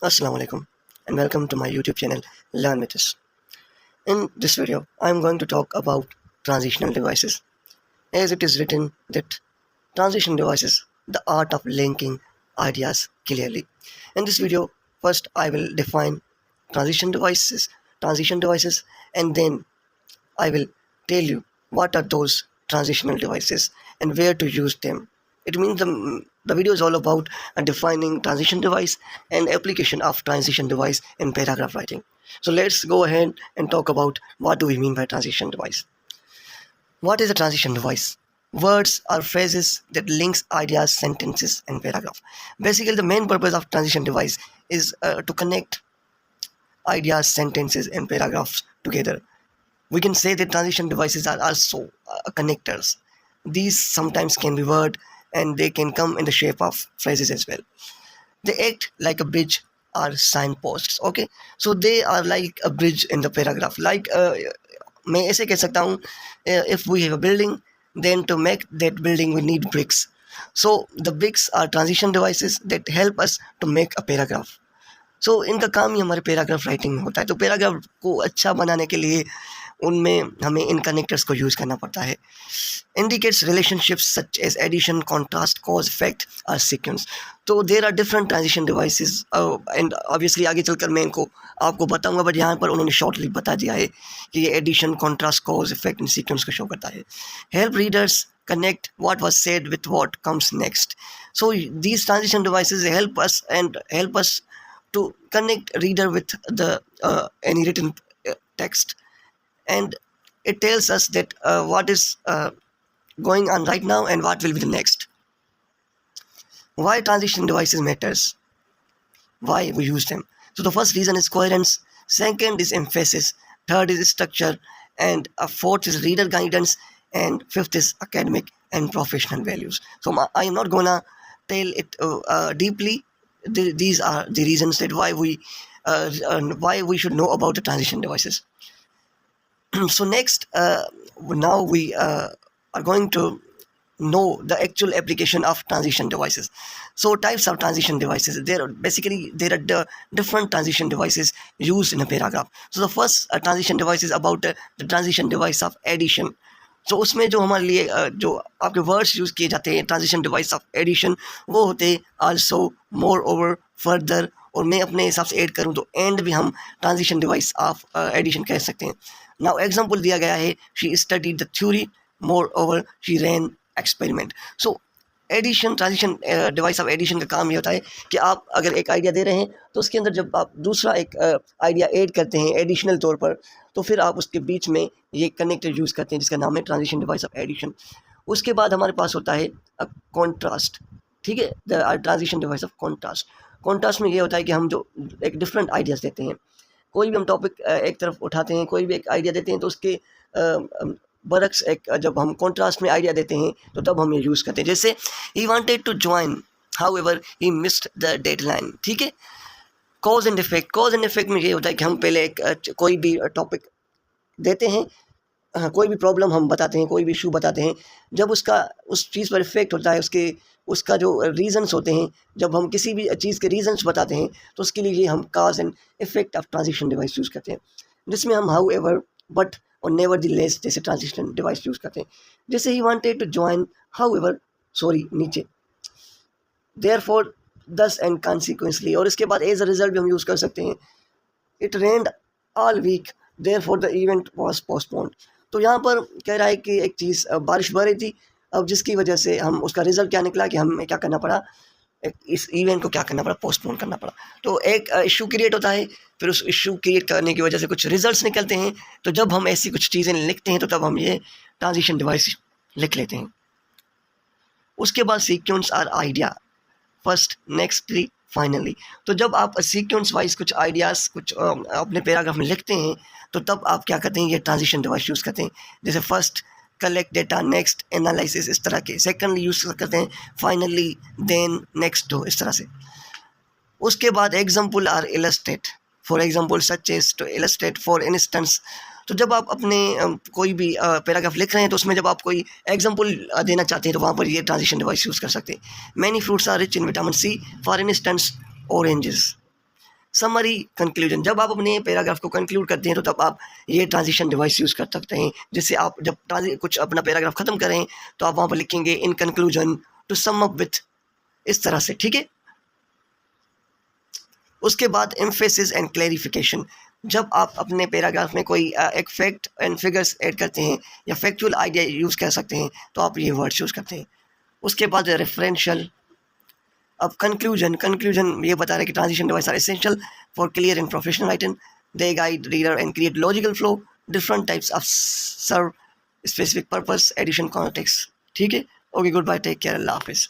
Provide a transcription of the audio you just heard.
Assalamu alaikum and welcome to my YouTube channel Learn with us. In this video, I am going to talk about transitional devices. As it is written that transition devices, the art of linking ideas clearly. In this video, first I will define transition devices, and then I will tell you what are those transitional devices and where to use them. It means the video is all about defining transition device and application of transition device in paragraph writing. So let's go ahead and talk about what do we mean by transition device. What is a transition device? Words or phrases that links ideas, sentences, and paragraph. Basically, the main purpose of transition device is to connect ideas, sentences, and paragraphs together. We can say that transition devices are also connectors. These sometimes can be word and they can come in the shape of phrases as well. They act like a bridge or signposts. Okay, so they are like a bridge in the paragraph. Like मैं ऐसे कह सकता हूँ, if we have a building, then to make that building we need bricks. So the bricks are transition devices that help us to make a paragraph. सो इनका काम ही हमारे paragraph writing में होता है. तो पैराग्राफ को अच्छा बनाने के लिए उनमें हमें इन कनेक्टर्स को यूज़ करना पड़ता है. Indicates relationships such as addition, contrast, cause, effect और सीक्वेंस. तो there are different transition devices and obviously आगे चलकर मैं इनको आपको बताऊंगा, बट यहाँ पर उन्होंने शॉर्टली बता दिया है कि ये addition, contrast, cause, effect and sequence को शो करता है. Help readers connect what was said with what comes next. So these transition devices help us to connect reader with the any written text, and it tells us that what is going on right now and what will be the next. Why transition devices matters, why we use them. So the first reason is coherence, second is emphasis, third is structure, and fourth is reader guidance, and fifth is academic and professional values. So I am not gonna tell it deeply. These are the reasons that why we should know about the transition devices. So next, now we are going to know the actual application of transition devices. So types of transition devices, there are different transition devices used in a paragraph. So the first transition device is about the transition device of addition. तो उसमें जो हमारे लिए जो आपके words use किए जाते हैं ट्रांजिशन डिवाइस ऑफ एडिशन, वो होते हैं आल्सो, मोर ओवर, फर्दर, और मैं अपने हिसाब से ऐड करूँ तो एंड भी हम ट्रांजिशन डिवाइस ऑफ एडिशन कह सकते हैं. नाउ एग्जांपल दिया गया है, she studied the theory, moreover she ran experiment. So addition, transition device of addition का काम ये होता है कि आप अगर एक आइडिया दे रहे हैं तो उसके अंदर जब आप दूसरा एक आइडिया ऐड करते हैं एडिशनल तौर पर, तो फिर आप उसके बीच में ये कनेक्टर यूज़ करते हैं जिसका नाम है ट्रांजिशन डिवाइस ऑफ एडिशन. उसके बाद हमारे पास होता है कॉन्ट्रास्ट. ठीक है, the transition device of contrast. Contrast में ये होता है कि हम जो एक डिफरेंट आइडियाज़ देते हैं, कोई भी हम टॉपिक एक तरफ उठाते हैं, कोई भी एक आइडिया देते हैं, तो उसके बरक्स एक जब हम कॉन्ट्रास्ट में आइडिया देते हैं तो तब हम ये यूज़ करते हैं. जैसे he wanted to join, however he missed the deadline. ठीक है. Cause and effect. Cause and effect में ये होता है कि हम पहले एक कोई भी टॉपिक देते हैं, कोई भी प्रॉब्लम हम बताते हैं, कोई भी इशू बताते हैं, जब उसका उस चीज़ पर इफेक्ट होता है, उसका जो रीजंस होते हैं, जब हम किसी भी चीज़ के रीजंस बताते हैं तो उसके लिए हम cause and effect of transition device use करते हैं, जिसमें हम हाउएवर, बट और नेवरदलेस जैसे ट्रांजिशन डिवाइस यूज़ करते हैं. जैसे he wanted to join, however, sorry, नीचे, देयरफॉर, दस एंड कॉन्सिक्वेंसली, और इसके बाद एज अ रिजल्ट भी हम यूज़ कर सकते हैं. It rained all week, therefore the event was postponed. तो यहाँ पर कह रहा है कि एक चीज़, बारिश बढ़ रही थी, अब जिसकी वजह से हम उसका रिजल्ट क्या निकला कि हमें क्या करना पड़ा, इस इवेंट को क्या करना पड़ा, पोस्टपोन करना पड़ा. तो एक इशू क्रिएट होता है, फिर उस इशू क्रिएट करने की वजह से कुछ रिजल्ट्स निकलते हैं. तो जब हम ऐसी कुछ चीज़ें लिखते हैं तो तब हम ये ट्रांजिशन डिवाइस लिख लेते हैं. उसके बाद सीक्वेंस और आइडिया, फर्स्ट, नेक्स्टली, फाइनली. तो जब आप सीक्वेंस वाइज कुछ आइडियाज़ कुछ अपने पैराग्राफ में लिखते हैं तो तब आप क्या करते हैं, ये ट्रांजिशन डिवाइस यूज़ करते हैं. जैसे first, collect data, next, analysis, इस तरह के. सेकंडली यूज़ करते हैं फाइनली, देन, नेक्स्ट, तो इस तरह से. उसके बाद example or illustrate, for example, such as, to illustrate, for instance. तो जब आप अपने कोई भी पैराग्राफ लिख रहे हैं तो उसमें जब आप कोई एग्जाम्पल देना चाहते हैं तो वहाँ पर ये ट्रांजिशन डिवाइस यूज़ कर सकते हैं. Many fruits are rich in vitamin C, for instance, oranges. Summary conclusion, जब आप अपने पैराग्राफ को कंक्लूड करते हैं तो तब आप ये ट्रांजिशन डिवाइस यूज़ कर सकते हैं, जिससे आप जब कुछ अपना पैराग्राफ ख़त्म करें तो आप वहाँ पर लिखेंगे in conclusion to sum up with, इस तरह से, ठीक है। उसके बाद एम्फेसिस एंड क्लैरिफिकेशन, जब आप अपने पैराग्राफ में कोई एक फैक्ट एंड फिगर्स ऐड करते हैं या फैक्चुअल आइडिया यूज़ कर सकते हैं तो आप ये वर्ड्स यूज़ करते हैं। उसके बाद रेफरेंशियल। अब कंक्लूजन ये बता रहे हैं कि transition device are essential for clear and professional writing, they guide reader and create logical flow, different types of serve specific purpose, addition, context, ठीक है। Okay, goodbye, take care, अल्लाह हाफिज़।